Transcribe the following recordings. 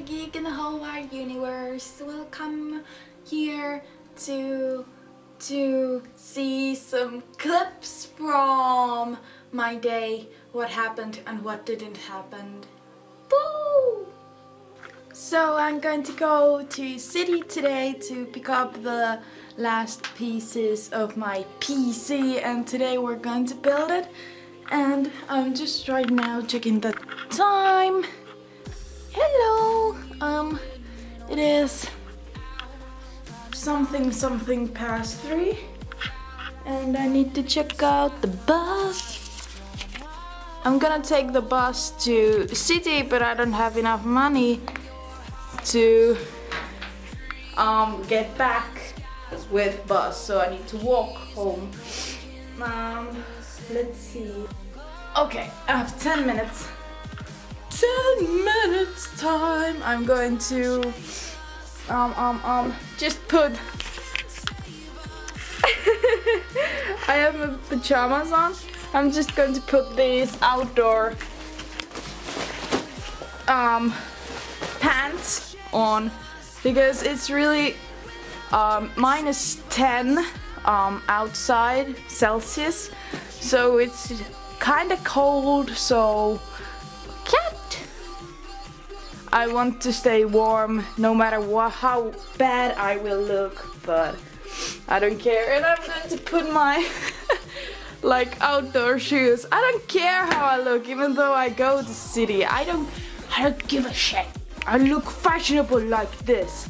geek in the whole wide universe. Welcome here to see some clips from my day, what happened and what didn't happen. Boo! So I'm going to go to city today to pick up the last pieces of my PC, and today we're going to build it. And I'm just right now checking the time. Hello! It is something past 3, and I need to check out the bus. I'm gonna take the bus to city, but I don't have enough money to get back with bus, so I need to walk home. Let's see. Okay, I have 10 minutes. 10 minutes time. I'm going to just put I have my pajamas on. I'm just going to put these outdoor pants on because it's really -10 outside Celsius, so it's kind of cold, so I want to stay warm no matter how bad I will look, but I don't care. And I'm going to put my like outdoor shoes. I don't care how I look, even though I go to city. I don't give a shit. I look fashionable like this.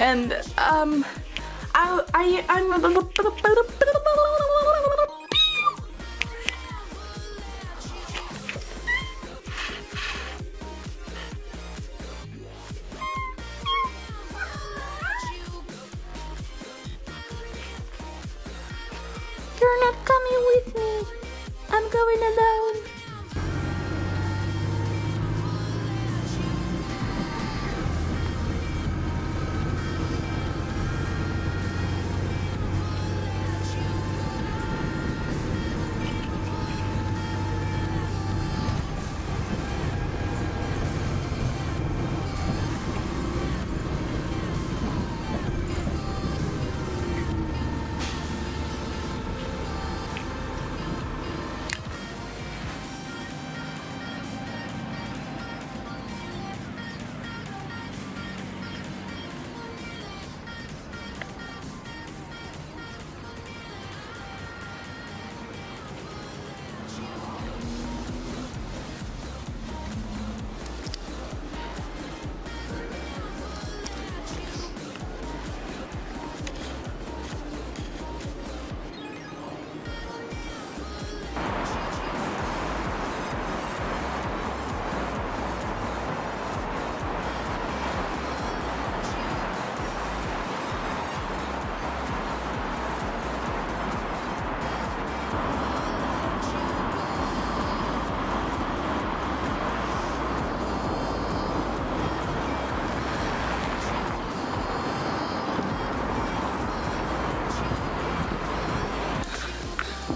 And I'm You're not coming with me. I'm going alone.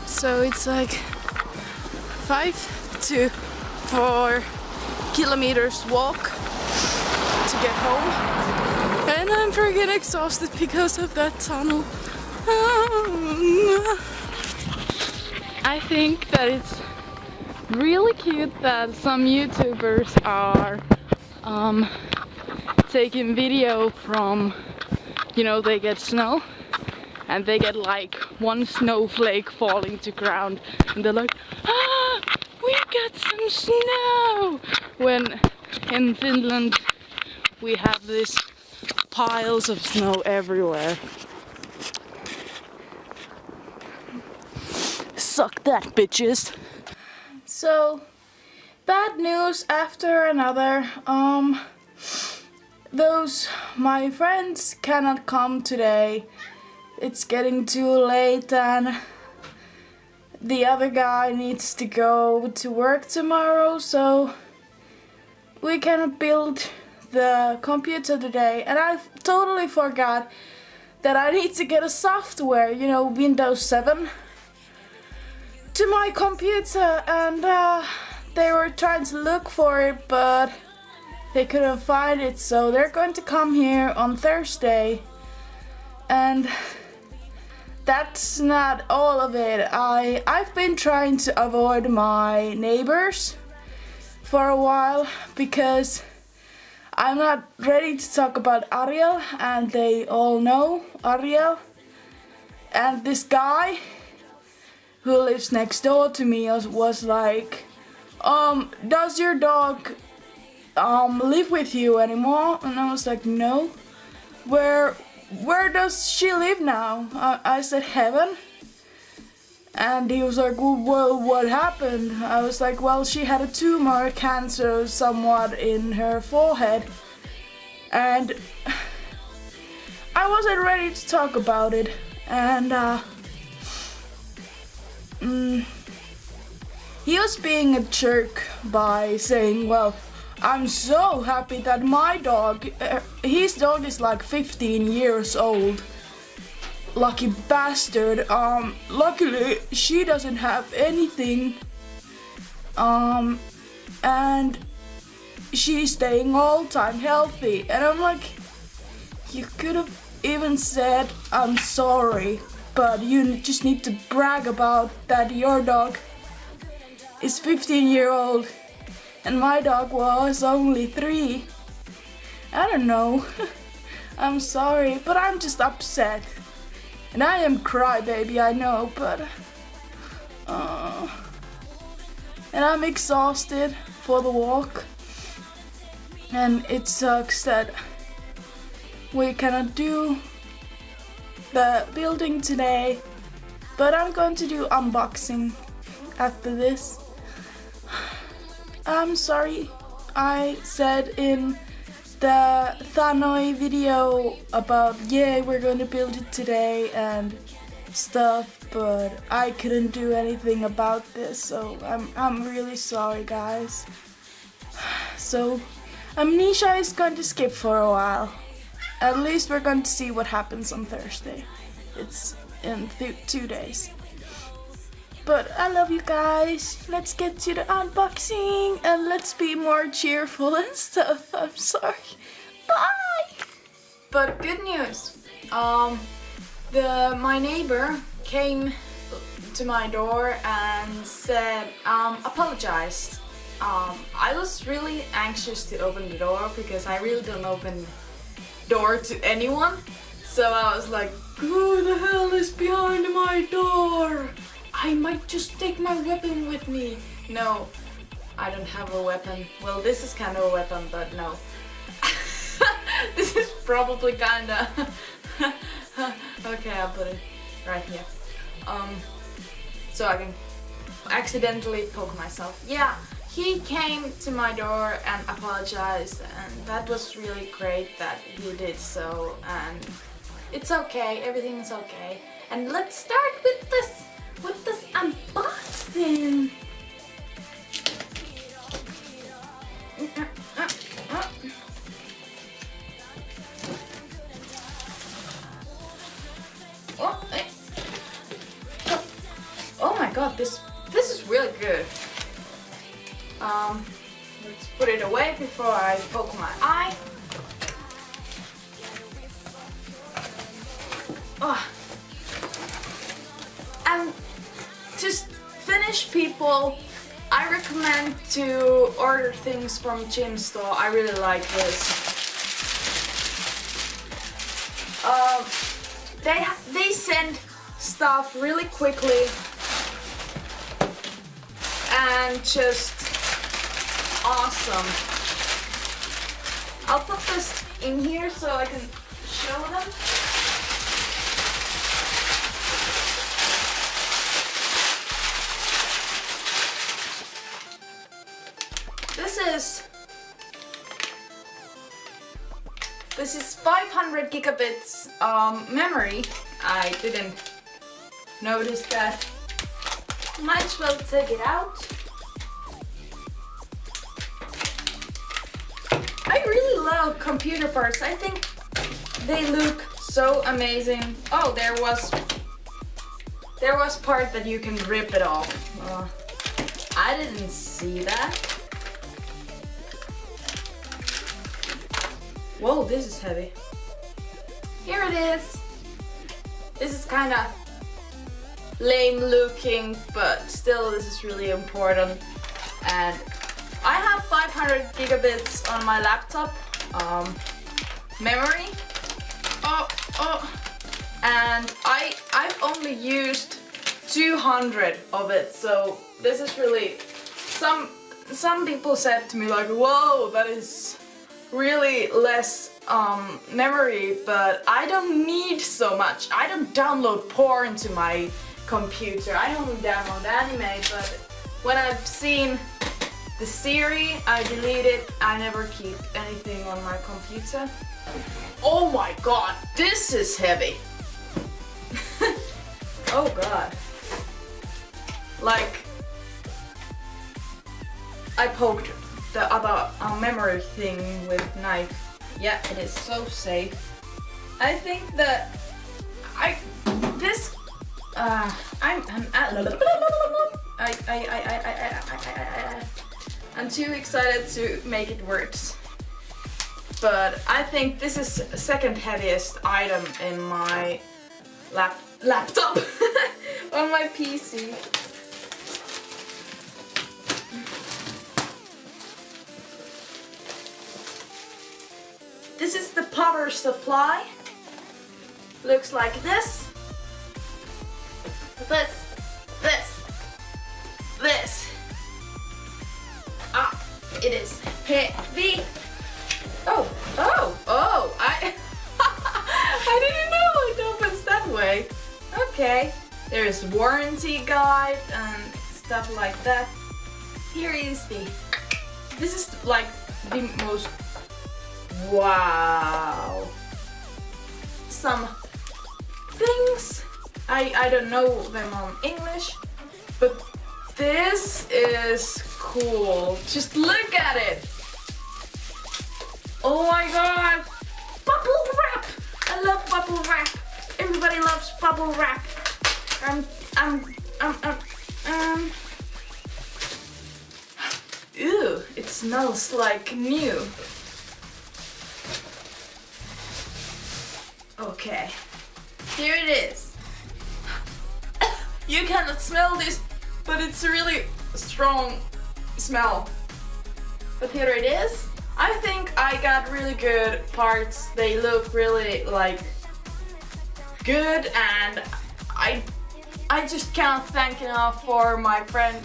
So it's like 5 to 4 kilometers walk to get home, and I'm freaking exhausted because of that tunnel. I think that it's really cute that some YouTubers are taking video from, you know, they get snow. And they get like one snowflake falling to ground, and they're like, "Ah, we got some snow!" When in Finland we have these piles of snow everywhere. Suck that, bitches! So, bad news after another. My friends cannot come today. It's getting too late, and the other guy needs to go to work tomorrow, so we cannot build the computer today. And I totally forgot that I need to get a software, you know, Windows 7, to my computer, and they were trying to look for it, but they couldn't find it, so they're going to come here on Thursday. And that's not all of it. I've been trying to avoid my neighbors for a while because I'm not ready to talk about Ariel, and they all know Ariel. And this guy who lives next door to me was like, does your dog live with you anymore? And I was like, no. Where does she live now? I said, heaven. And he was like, well, what happened? I was like, well, she had a tumor, cancer somewhat in her forehead. And I wasn't ready to talk about it. And he was being a jerk by saying, well, I'm so happy that my dog, his dog is like 15 years old. Lucky bastard. Luckily she doesn't have anything. And she's staying all time healthy. And I'm like, you could have even said, I'm sorry, but you just need to brag about that your dog is 15-year-old and my dog was only 3. I don't know. I'm sorry, but I'm just upset. And I am crybaby, I know, but and I'm exhausted for the walk. And it sucks that we cannot do the building today, but I'm going to do unboxing after this. I'm sorry I said in the Thanoi video about, yeah, we're going to build it today and stuff, but I couldn't do anything about this, so I'm really sorry, guys. So Amnesia is going to skip for a while. At least we're going to see what happens on Thursday. It's in 2 days. But I love you guys. Let's get to the unboxing and let's be more cheerful and stuff. I'm sorry. Bye! But good news. My neighbor came to my door and said, apologized. I was really anxious to open the door because I really don't open door to anyone. So I was like, who the hell is behind my door? I might just take my weapon with me. No, I don't have a weapon. Well, this is kind of a weapon, but no. This is probably kinda... Okay, I'll put it right here. So I can accidentally poke myself. Yeah, he came to my door and apologized, and that was really great that he did so, and it's okay, everything is okay. And let's start with this unboxing. Oh my god, this is really good. Let's put it away before I poke my eye. Oh. And just Finnish people, I recommend to order things from Gym Store. I really like this. They send stuff really quickly and just awesome. I'll put this in here so I can show them. This is 500 gigabits memory. I didn't notice that. Might as well take it out. I really love computer parts. I think they look so amazing. Oh, there was part that you can rip it off. I didn't see that. Whoa, this is heavy. Here it is. This is kind of lame looking, but still this is really important. And I have 500 gigabits on my laptop memory. And I've only used 200 of it, so this is really some people said to me like, whoa, that is really less memory, but I don't need so much. I don't download porn to my computer. I only download anime, but when I've seen the series, I delete it. I never keep anything on my computer. Oh my god, this is heavy. Oh god. Like, I poked the other memory thing with knife. Yeah, it is so safe. I think that I'm too excited to make it worse. But I think this is second heaviest item in my laptop on my PC. This is the power supply. Looks like this. This. Ah, it is heavy. Oh! I didn't know it opens that way. Okay. There's warranty guide and stuff like that. Here is this is like the most, wow. Some things, I don't know them on English, but this is cool. Just look at it. Oh my god! Bubble wrap! I love bubble wrap. Everybody loves bubble wrap. Ew, it smells like new. Okay, here it is. You cannot smell this, but it's a really strong smell. But here it is. I think I got really good parts. They look really like good, and I just can't thank enough for my friend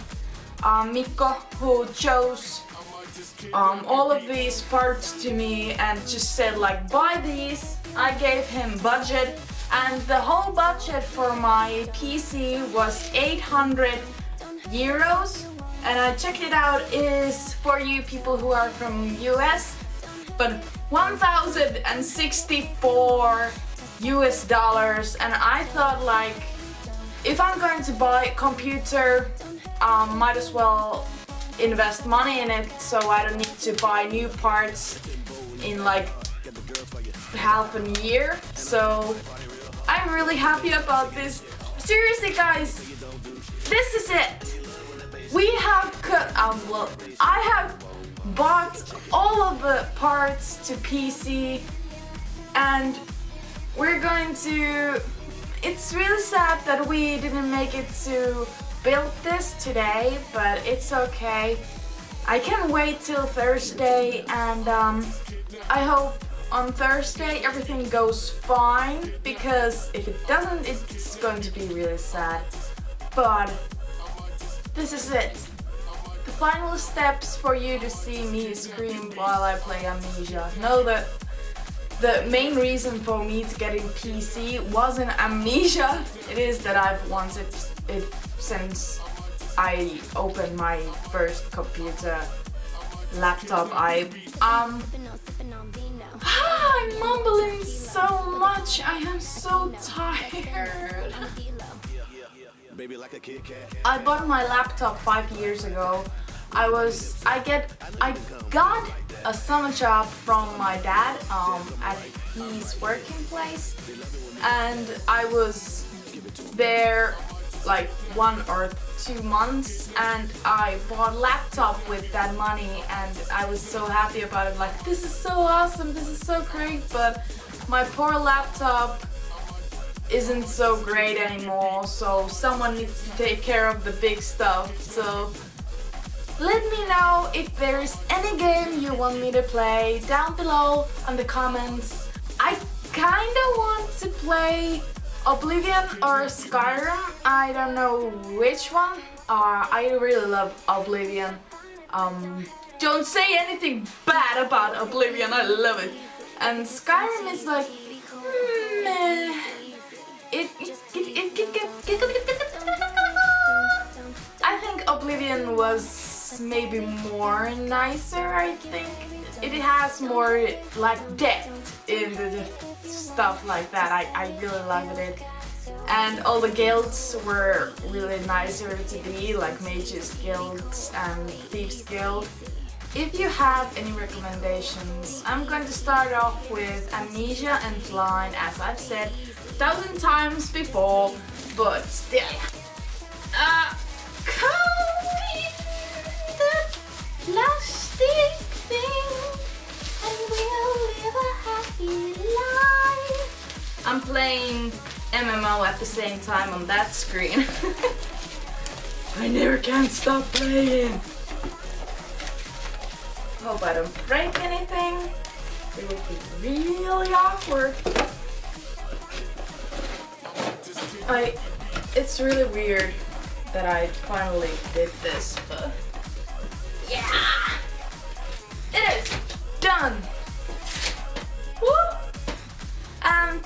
Mikko, who chose all of these parts to me and just said like, buy these. I gave him budget, and the whole budget for my PC was 800 euros. And I checked it out, is for you people who are from US, but 1,064 US dollars. And I thought like, if I'm going to buy a computer, might as well invest money in it, so I don't need to buy new parts in like half a year. So I'm really happy about this. Seriously guys, this is it. We have I have bought all of the parts to PC, and we're going to, it's really sad that we didn't make it to build this today, but it's okay. I can wait till Thursday, and I hope on Thursday everything goes fine, because if it doesn't, it's going to be really sad. But this is it. The final steps for you to see me scream while I play Amnesia. Know that the main reason for me to get in PC wasn't Amnesia. It is that I've wanted it since I opened my first computer laptop. I'm mumbling so much. I am so tired. I bought my laptop 5 years ago. I got a summer job from my dad at his working place, and I was there like 1 or 2 months, and I bought a laptop with that money, and I was so happy about it. Like, this is so awesome, this is so great, but my poor laptop isn't so great anymore, so someone needs to take care of the big stuff. So let me know if there's any game you want me to play down below in the comments. I kinda want to play Oblivion or Skyrim. I don't know which one. I really love Oblivion. Don't say anything bad about Oblivion, I love it. And Skyrim is like, meh. I think Oblivion was maybe more nicer, I think. It has more like depth in the stuff like that. I really loved it. And all the guilds were really nicer to be, like Mages Guild and Thieves Guild. If you have any recommendations, I'm going to start off with Amnesia and Blind, as I've said 1,000 times before, but still. Cody, the plastic thing, and we'll live a happy life. I'm playing MMO at the same time on that screen. I never can stop playing. Hope I don't break anything. It would be really awkward. It's really weird that I finally did this, but yeah, it is done. Woo!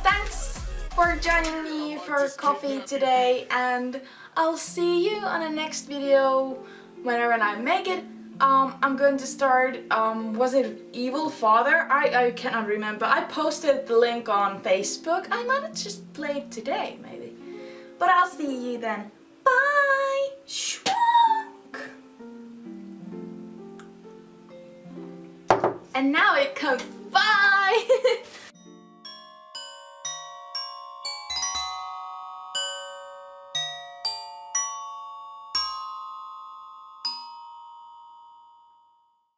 Thanks for joining me for coffee today, and I'll see you on the next video whenever I make it. I'm going to start, was it Evil Father? I cannot remember. I posted the link on Facebook. I might have just played today, maybe. But I'll see you then. Bye! Schwunk! And now it comes bye!